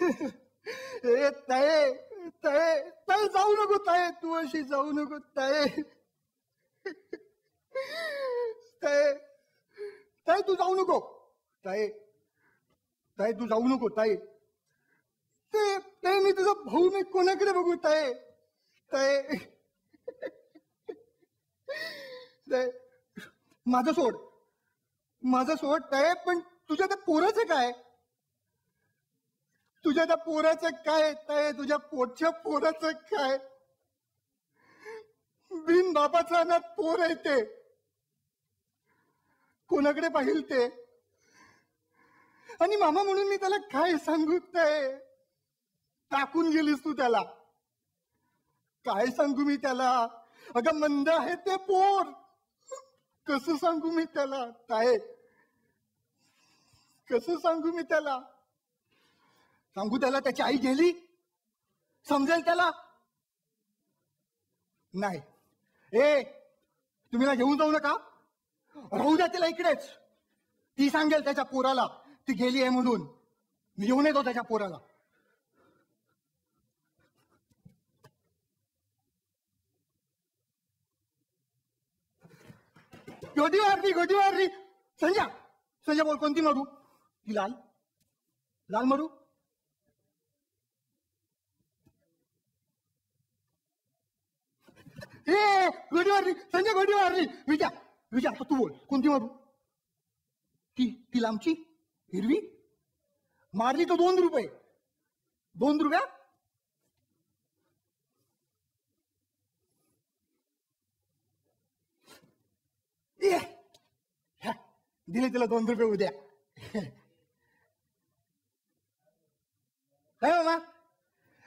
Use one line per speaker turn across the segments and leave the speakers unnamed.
ए ताये ताये ताये जाऊ नको ताये, तू अशी जाऊ नको ताये. ताये ताये तू जाऊ नको ताये, ताये तू जाऊ नको ताये. ते मी तुझा भाऊ, मी कोणाकडे बघू ताये. ताये माझं सोड, माझं सोड ताये. पण तुझ्या त्या पोराचं काय, तुझ्या त्या पोराचं काय ताये, तुझ्या पोटच्या पोराचं काय. बिन बापाचा अनाथ पोर आहे ते, कोणाकडे पाहिल ते. आणि मामा म्हणून मी त्याला काय सांगू ताये. टाकून गेलीस तू त्याला, काय सांगू मी त्याला. अगं मंद आहे ते पोर, कसं सांगू मी त्याला ताये, कसं सांगू मी त्याला. सांगू त्याला त्याची आई गेली, समजेल त्याला. नाही ए, तुम्ही ना घेऊन जाऊ नका, राहू द्या त्याला इकडेच. ती सांगेल त्याच्या पोराला ती गेली आहे म्हणून. मी घेऊन येतो त्याच्या पोराला. गोटी मारली. संजय संजय बोल, कोणती मारू. ती लाल लाल मारू. ए गोटी मारली संजय, गोटी मारली. विचार तू बोल, कोणती मारू. ती लांबची हिरवी मारली तो 2 रुपये. 2 रुपयात दिले तिला 2 रुपये उद्या. काय मामा,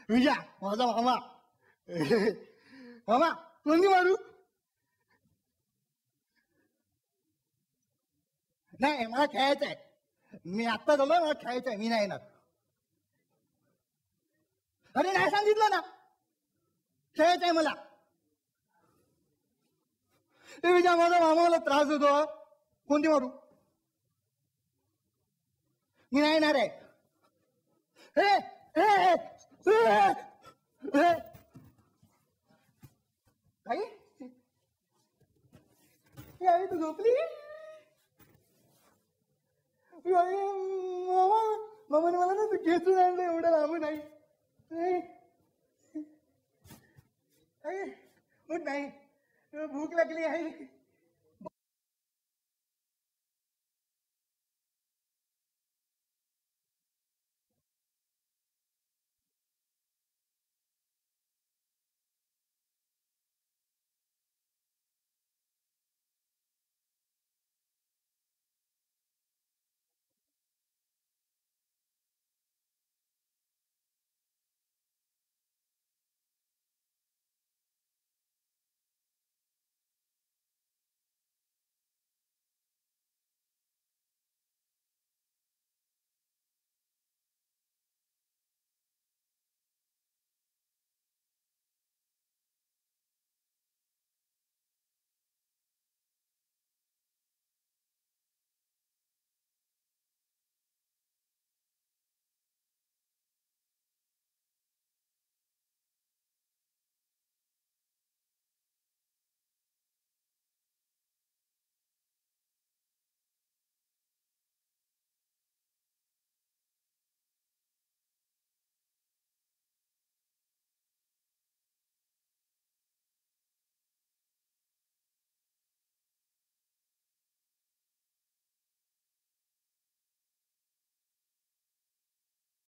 विजय माझा मामा. मामा कोणती मारू. नाही मला खेळायचं आहे, मी आत्ता झालो, मला खेळायचं आहे, मी नाही येणार. अरे नाही सांगितलं ना, खेळायचं आहे मला. ते विजय माझा मामा मला त्रास देतो. कोणती मारू. मी नाही येणार आहे. आई तू झोपली. मामाने मला ना तू खेचून आणलं एवढं लांबून. नाही उठ, नाही भूक लागली आहे.